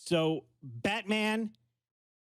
So Batman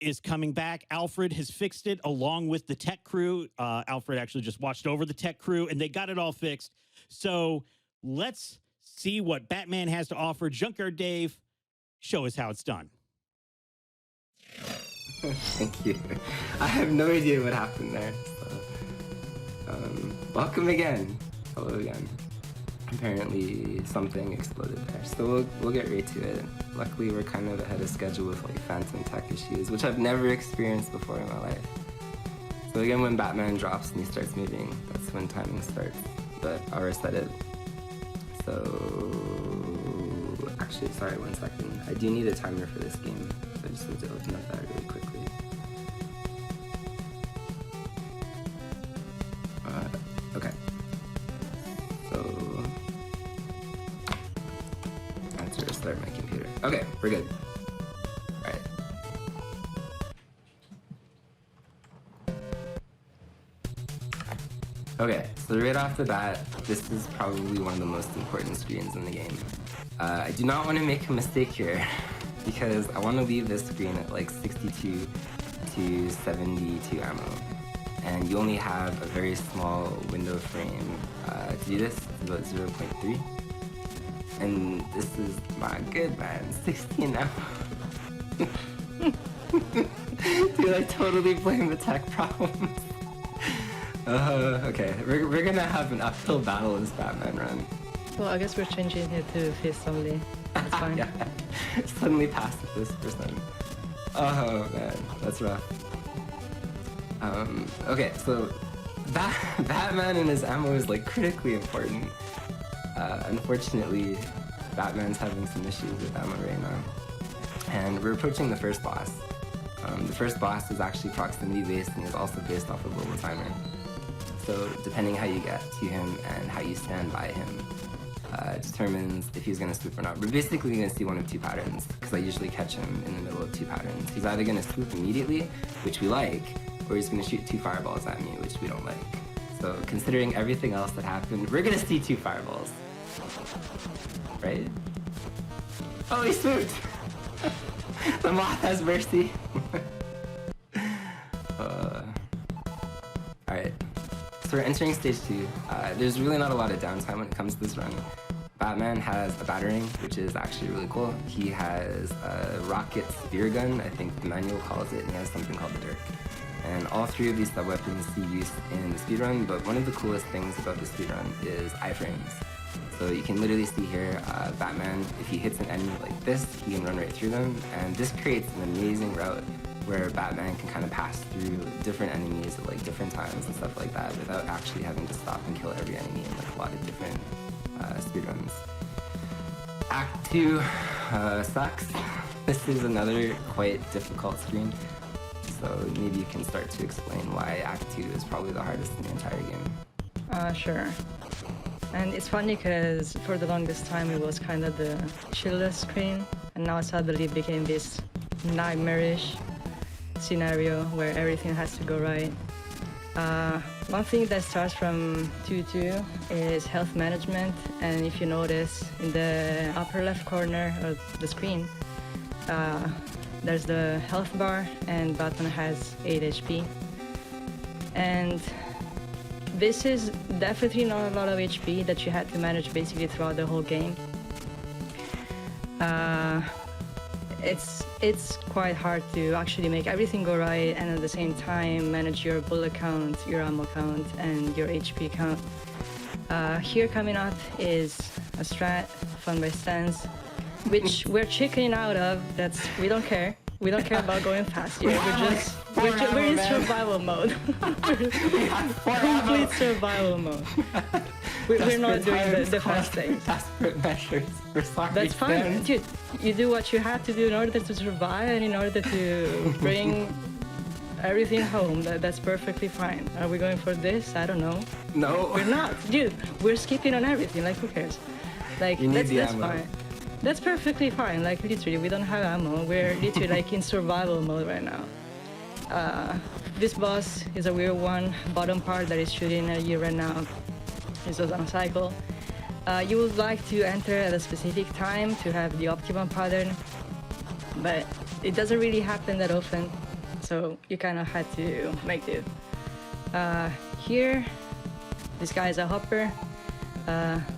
is coming back. Alfred has fixed it along with the tech crew. Alfred actually just watched over the tech crew and they got it all fixed. So let's see what Batman has to offer. Junkyard Dave, show us how it's done. Thank you. I have no idea what happened there. So, welcome again. Hello again. Apparently something exploded there. So we'll get right to it. Luckily we're kind of ahead of schedule with like phantom tech issues, which I've never experienced before in my life. So again, when Batman drops and he starts moving, that's when timing starts. But I'll reset it. So actually, sorry, 1 second. I do need a timer for this game. So I just need to open up that really quickly. Okay. So I have to restart my computer. Okay, we're good. All right. Okay, so right off the bat, this is probably one of the most important screens in the game. I do not want to make a mistake here because I want to leave this screen at like 62 to 72 ammo. And you only have a very small window frame to do this. It's about 0.3. And this is not good, man. 16 ammo. Dude, I totally blame the tech problems. Okay, we're gonna have an uphill battle this Batman run. Well, I guess we're changing it to fist only. That's fine. Yeah, suddenly past this percent. Oh man, that's rough. Okay, so Batman and his ammo is like critically important. Unfortunately, Batman's having some issues with ammo right now. And we're approaching the first boss. The first boss is actually proximity based and is also based off of level timer. So depending how you get to him and how you stand by him determines if he's going to swoop or not. We're basically going to see one of two patterns because I usually catch him in the middle of two patterns. He's either going to swoop immediately, which we like, or he's going to shoot two fireballs at me, which we don't like. So considering everything else that happened, we're going to see two fireballs. Right? Oh, he swooped! The moth has mercy. Alright. So we're entering stage 2. There's really not a lot of downtime when it comes to this run. Batman has a battering, which is actually really cool. He has a rocket spear gun, I think the manual calls it, and he has something called the Dirk. And all three of these sub-weapons see use in the speedrun, but one of the coolest things about the speedrun is iframes. So you can literally see here, Batman, if he hits an enemy like this, he can run right through them, and this creates an amazing route where Batman can kind of pass through different enemies at like different times and stuff like that without actually having to stop and kill every enemy in like a lot of different speedruns. Act 2 sucks. This is another quite difficult screen, so maybe you can start to explain why Act 2 is probably the hardest in the entire game. Sure. And it's funny because for the longest time it was kind of the chillest screen, and now suddenly it became this nightmarish scenario where everything has to go right. One thing that starts from 2.2 is health management, and if you notice in the upper left corner of the screen, there's the health bar, and Batman has 8 HP. And this is definitely not a lot of HP that you had to manage basically throughout the whole game. It's quite hard to actually make everything go right and at the same time manage your bullet count, your ammo count, and your HP count. Here coming up is a strat, Fun by Stance, which we're chickening out of. We don't care. We don't care about going fast here. We're in survival mode. Complete survival mode. We're not doing the fast things. Desperate measures. We're sorry. That's fine, dude. You do what you have to do in order to survive and in order to bring everything home. That's perfectly fine. Are we going for this? I don't know. No. We're not, dude. We're skipping on everything. Like, who cares? Like, that's fine. That's perfectly fine. Like, literally, we don't have ammo. We're literally like in survival mode right now. This boss is a weird one. Bottom part that is shooting at you right now is just on a cycle. You would like to enter at a specific time to have the optimum pattern. but it doesn't really happen that often, so you kind of had to make do. Here, this guy is a hopper.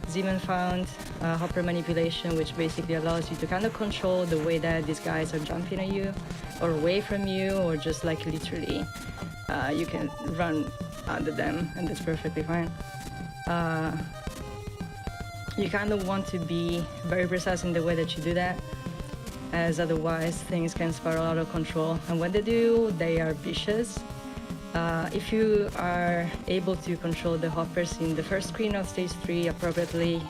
Zeman found hopper manipulation, which basically allows you to kind of control the way that these guys are jumping at you, or away from you, or just like literally you can run under them, and that's perfectly fine. You kind of want to be very precise in the way that you do that, as otherwise things can spiral out of control. And when they do, they are vicious. If you are able to control the hoppers in the first screen of stage 3 appropriately,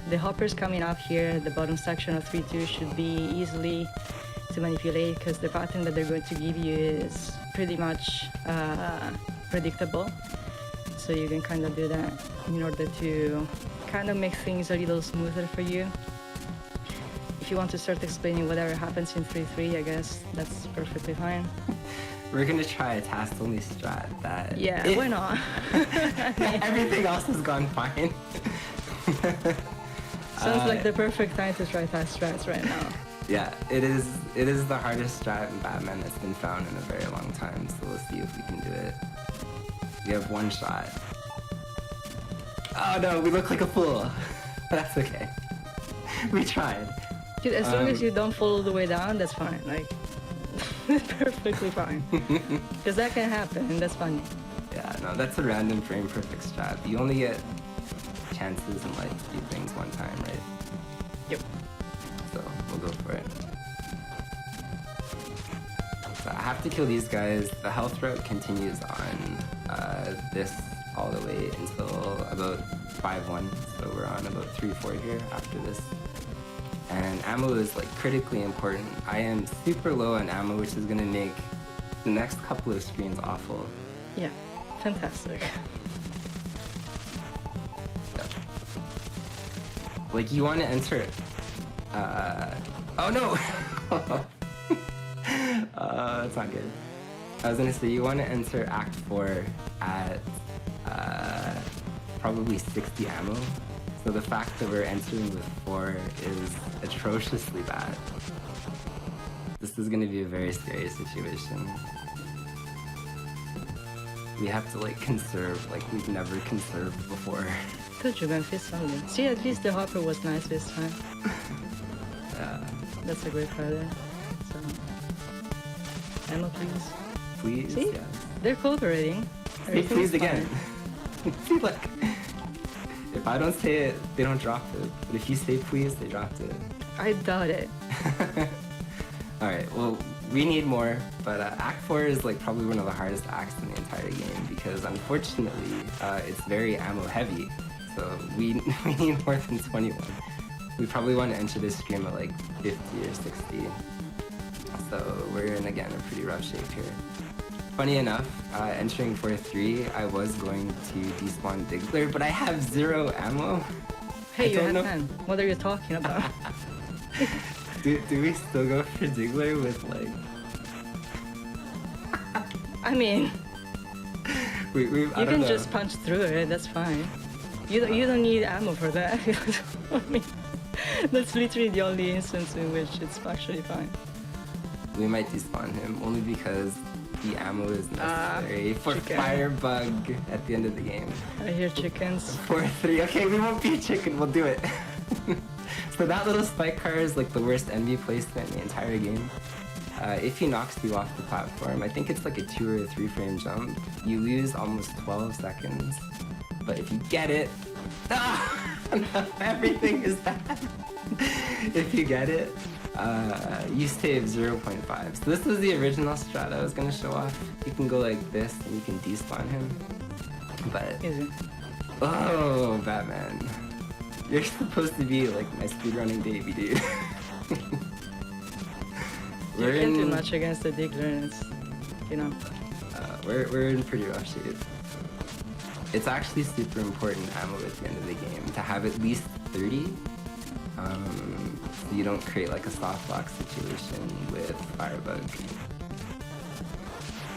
the hoppers coming up here, the bottom section of 3-2, should be easily to manipulate, because the pattern that they're going to give you is pretty much predictable. So you can kind of do that in order to kind of make things a little smoother for you. If you want to start explaining whatever happens in 3-3, I guess that's perfectly fine. We're gonna try a task-only strat that... Yeah, why not? Everything else has gone fine. Sounds like the perfect time to try task strats right now. Yeah, it is the hardest strat in Batman that's been found in a very long time, so we'll see if we can do it. We have one shot. Oh no, we look like a fool. That's okay. We tried. Dude, as long as you don't fall all the way down, that's fine. Like, perfectly fine. Because that can happen, and that's funny. Yeah, no, that's a random frame perfect strat. You only get chances in life to do things one time, right? Yep. So we'll go for it. So I have to kill these guys. The health route continues on this all the way until about 5-1. So we're on about 3-4 here after this. And ammo is like critically important. I am super low on ammo, which is gonna make the next couple of screens awful. Yeah, fantastic. Like you want to enter. Oh no! That's not good. I was gonna say you want to enter Act 4 at probably 60 ammo. So the fact that we're entering with 4 is atrociously bad. This is gonna be a very scary situation. We have to like conserve like we've never conserved before. Told you, Memphis only. See, at least the hopper was nice this time. Yeah. That's a great pattern. So, ammo, please. Please? See? Yeah. They're cooperating. Say Everything's please fine. again. See, look. If I don't say it, they don't drop it. But if you say please, they dropped it. I doubt it. Alright, well, we need more, but Act 4 is like probably one of the hardest acts in the entire game because unfortunately, it's very ammo heavy. So we need more than 21. We probably want to enter this stream at like 50 or 60. So we're in, again, a pretty rough shape here. Funny enough, entering 4-3, I was going to despawn Diggler, but I have 0 ammo. Hey, you don't had know. 10. What are you talking about? Do we still go for Diggler with like... I mean, I you don't can know. just punch through it, that's fine. You don't need ammo for that. I mean, that's literally the only instance in which it's actually fine. We might despawn him only because the ammo is necessary for chicken. Firebug at the end of the game. I hear chickens. 4-3. Okay, we won't be a chicken. We'll do it. So that little spike car is like the worst enemy placement in the entire game. If he knocks you off the platform, I think it's like a 2 or 3 frame jump. You lose almost 12 seconds. But if you get it, everything is bad. If you get it, you save 0.5. So this was the original strat I was gonna show off. You can go like this and you can despawn him. But Easy. oh, Batman, you're supposed to be like my speedrunning baby, dude. You can't do much against the Diggler, and it's, you know. We're in pretty rough shape. It's actually super important ammo at the end of the game to have at least 30. So you don't create like a softbox situation with Firebug.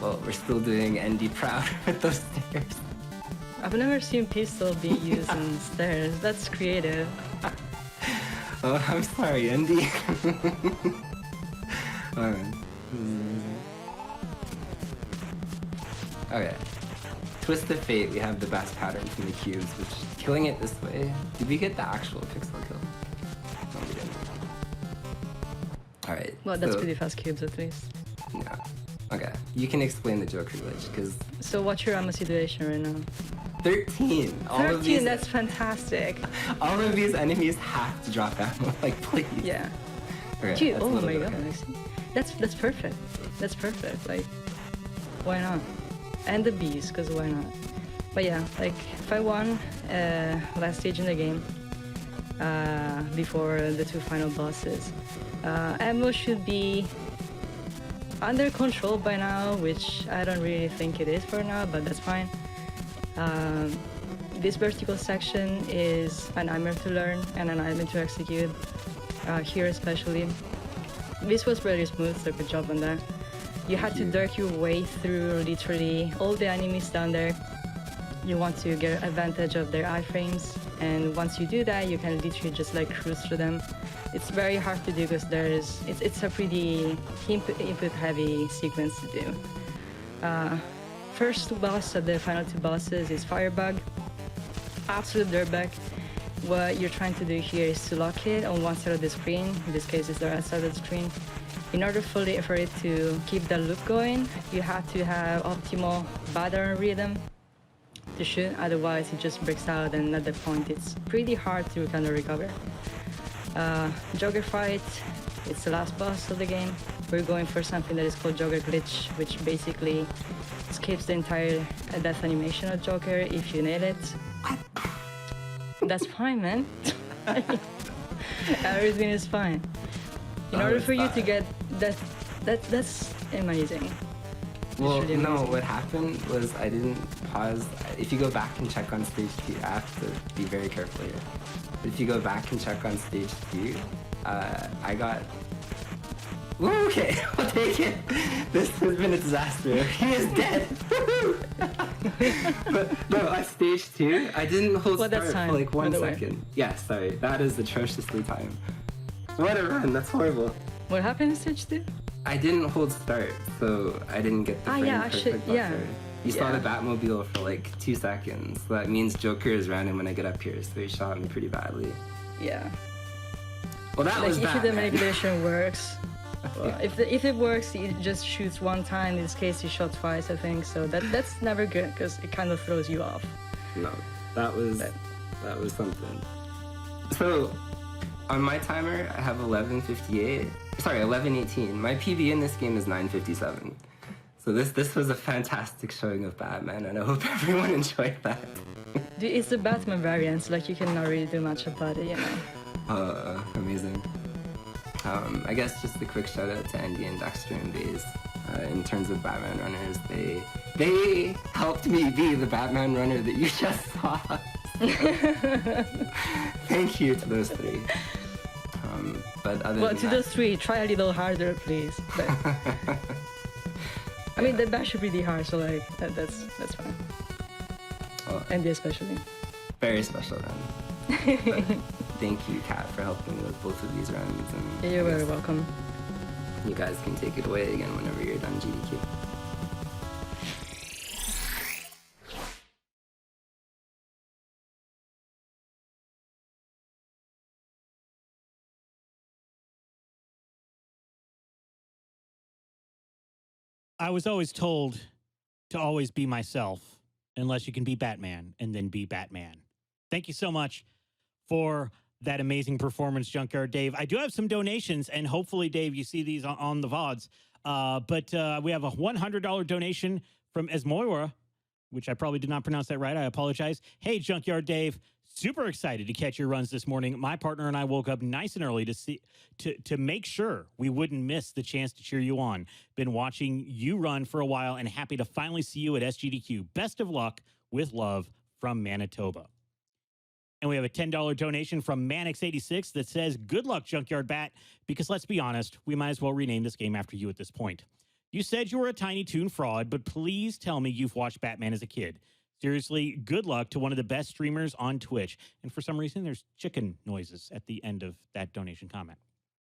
Well, we're still doing ND proud with those stairs. I've never seen pistol be used in stairs. That's creative. Oh, I'm sorry, ND. fun. Okay. Twist of Fate, we have the best pattern from the cubes, which killing it this way. Did we get the actual pixel kill? No, we didn't. Alright. Well, that's pretty fast cubes at least. Yeah. Okay. You can explain the Joker glitch, because So what's your ammo situation right now? 13! 13, that's fantastic. All of these enemies have to drop ammo. Like, please. Yeah. Okay, Dude, that's a oh little my bit god, okay. I see. That's perfect. That's perfect. Like, why not? And the bees, because why not? But yeah, like, if I won last stage in the game, before the 2 final bosses, ammo should be under control by now, which I don't really think it is for now, but that's fine. This vertical section is a nightmare to learn and a nightmare to execute, here especially. This was very smooth, so good job on that. You had to dirk your way through literally all the enemies down there. You want to get advantage of their iframes, and once you do that, you can literally just like cruise through them. It's very hard to do because it's a pretty input heavy sequence to do. First boss of the final 2 bosses is Firebug. Absolute dirtbag. What you're trying to do here is to lock it on one side of the screen. In this case, it's the right side of the screen. In order for it to keep the loop going, you have to have optimal battering rhythm to shoot, otherwise it just breaks out, and at that point it's pretty hard to kind of recover. Joker fight, it's the last boss of the game. We're going for something that is called Joker glitch, which basically skips the entire death animation of Joker if you nail it. That's fine, man. Everything is fine. In order for you to get that's amazing. Well, really no, amazing. what happened was I didn't pause. If you go back and check on stage 2, I have to be very careful here. But if you go back and check on stage 2, I got... Ooh, okay, I'll take it. This has been a disaster. He is dead. But no, at stage 2, I didn't hold Well, start that's time, for like 1 by the way. second. Yeah, sorry, that is atrociously timed. What a run, that's horrible. What happened in stage 2? I didn't hold start, so I didn't get the frame yeah, perfect actually, buffer. yeah. You saw Yeah. the Batmobile for like 2 seconds. So that means Joker is random when I get up here, so he shot me pretty badly. Yeah. Well, that Like was if bad. the manipulation works, well, if it works, it just shoots 1 time. In this case, he shot twice, I think. So that's never good because it kind of throws you off. No, that was something. So, on my timer, I have 11:58. Sorry, 11:18. My PB in this game is 9:57. So this was a fantastic showing of Batman, and I hope everyone enjoyed that. It's the Batman variants, like you cannot really do much about it, you know. Amazing. I guess just a quick shout out to Andy and Dexter and Baze. In terms of Batman runners, they helped me be the Batman runner that you just saw. Thank you to those 3. But other Well, than to that, those 3, try a little harder, please. But, I mean, the bash is pretty hard, so like that's fine. well, Andy especially. very special then. But thank you, Kat, for helping me with both of these runs. And You're I very guess welcome. You guys can take it away again whenever you're done, GDQ. I was always told to always be myself unless you can be Batman and then be Batman. Thank you so much for that amazing performance, Junkyard Dave. I do have some donations, and hopefully, Dave, you see these on the VODs. But we have a $100 donation from Esmoira, which I probably did not pronounce that right. I apologize. Hey, Junkyard Dave. Super excited to catch your runs this morning. My partner and I woke up nice and early to make sure we wouldn't miss the chance to cheer you on. Been watching you run for a while and happy to finally see you at SGDQ. Best of luck, with love, from Manitoba. And we have a $10 donation from Manix86 that says, good luck, Junkyard Bat, because let's be honest, we might as well rename this game after you at this point. You said you were a Tiny Toon fraud, but please tell me you've watched Batman as a kid. Seriously, good luck to one of the best streamers on Twitch. And for some reason, there's chicken noises at the end of that donation comment.